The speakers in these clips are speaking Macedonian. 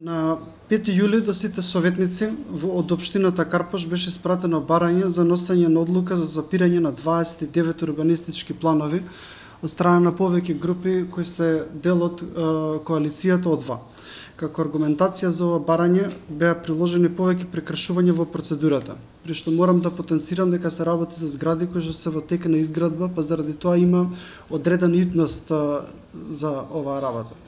На 5 јули до сите советници од општината Карпош беше испратено барање за носење на одлука за запирање на 29 урбанистички планови од страна на повеќе групи кои се дел од коалицијата ОДВА. Како аргументација за ова барање беа приложени повеќе прекршувања во процедурата, при што морам да потенцирам дека се работи за згради кои што се во тек на изградба, па заради тоа има одредена итност за оваа работа.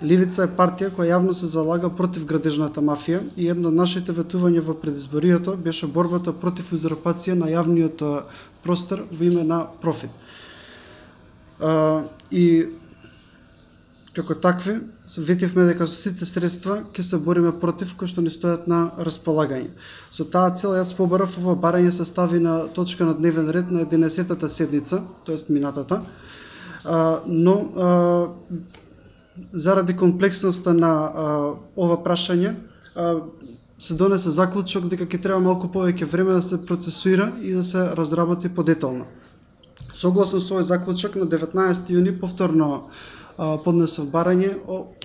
Левица е партија која јавно се залага против градежната мафија и едно од нашите ветувања во предизборието беше борбата против узурпација на јавниот простор во име на профит. И како такви, ветивме дека со сите средства ќе се бориме против кои што ни стојат на располагање. Со таа цел јас побарав ова барање се стави на точка на дневен ред на 11-тата седница, тоест минатата, но заради комплексноста на ова прашање се донесе заклучок дека ќе треба малку повеќе време да се процесуира и да се разработи подетално. Согласно со овој заклучок на 19 јуни повторно поднесов барање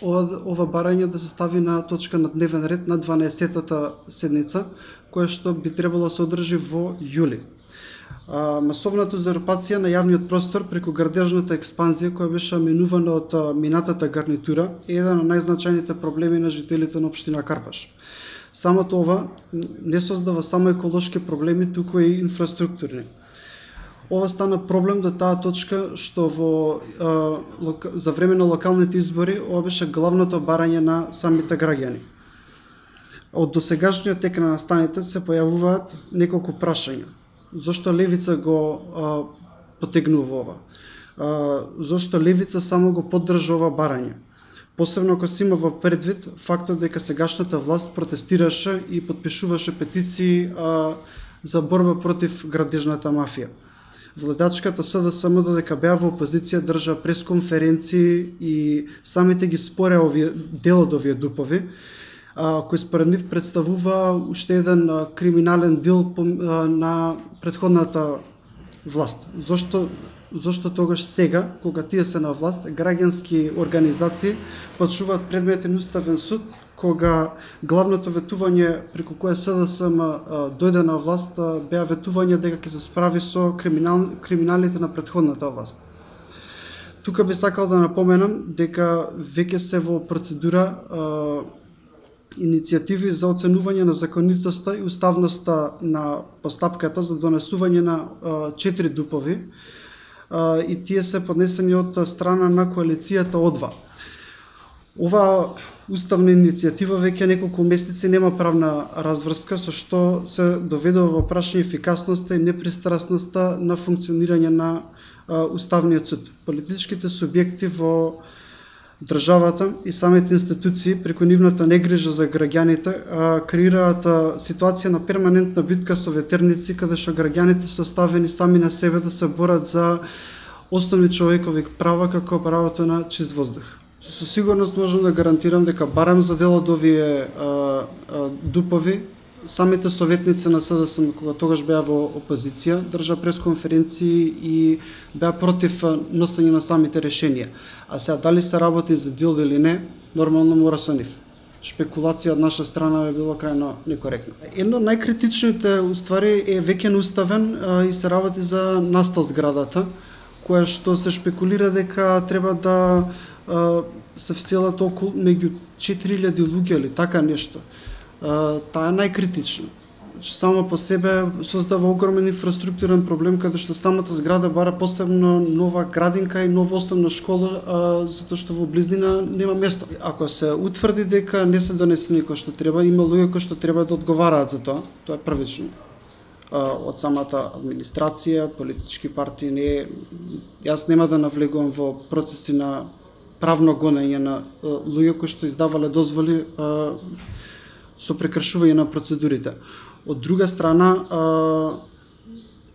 ова барање да се стави на точка на дневен ред на 12-тата седница, која што би требало да се одржи во јули. Масовната узурпација на јавниот простор преку градежната експанзија која беше минувана од минатата гарнитура е еден од најзначајните проблеми на жителите на општина Карпаш. Самото ова не создава само еколошки проблеми, туку и инфраструктурни. Ова стана проблем до таа точка што за време на локалните избори ова беше главното барање на самите граѓани. Од досегашниот тек на настаните се појавуваат неколку прашања. Зошто Левица го потегнува ова? Зошто Левица само го поддржа ова барање? Посебно ако се има во предвид фактот дека сегашната власт протестираше и подпишуваше петиции за борба против градежната мафија. Владачката СДСМ додека беа во опозиција држа пресконференции и самите ги спореа дел од овие дупови, кој според нив представува уште еден криминален дел на претходната власт. Зошто тогаш сега, кога тие се на власт, граѓански организации почнуваат предметен уставен суд, кога главното ветување преку кое СДСМ дојде на власт беа ветување дека ќе се справи со криминалите на претходната власт. Тука би сакал да напоменам дека веќе се во процедура иницијативи за оценување на законитоста и уставноста на постапката за донесување на 4 дупови и тие се поднесени од страна на коалицијата ОДВА. Ова уставна иницијатива веќе неколку месеци нема правна разврска, со што се доведува во прашање ефикасноста и непристрасноста на функционирање на Уставниот суд. Политичките субјекти во државата и самите институции преку нивната негрижа за граѓаните креираат ситуација на перманентна битка со ветерници, каде што граѓаните се оставени сами на себе да се борат за основни човекови права како правото на чист воздух. Со сигурност можам да гарантирам дека барем за дел од овие дупови самите советници на СДСМ, кога тогаш беа во опозиција, држа пресконференции и беа против носење на самите решенија. А сега дали се работи за дил или не, нормално мора со нив. Шпекулација од наша страна би било крајно некоректно. Едно од најкритичните уствари е веќе неуставен и се работи за Настал зградата, која што се шпекулира дека треба да се вселат околу меѓу 4000 луѓе или така нешто. Таа е најкритична. Само по себе создава огромен инфраструктурен проблем, каде што самата зграда бара посебно нова градинка и нова основна школа, затоа што во близина нема место. Ако се утврди дека не се донесени кои што треба, има луѓе кои што треба да одговараат за тоа е првично. Од самата администрација, политички партии, јас нема да навлегувам во процеси на правно гонење на луѓе кои што издавале дозволи со прекршување на процедурите. Од друга страна,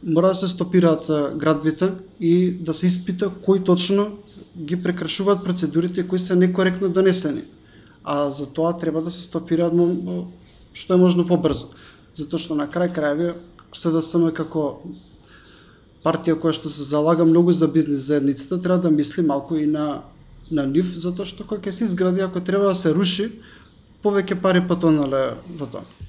мора да се стопираат градбите и да се испита кои точно ги прекршуваат процедурите кои се некоректно донесени. А за тоа треба да се стопираат што е можно побрзо. Затоа што на крај крајови СДСМ како партија која што се залага многу за бизнес заедницата треба да мисли малку и на нив, затоа што кога ќе се изгради, ако треба да се руши, повеќе пари потонале во тоа.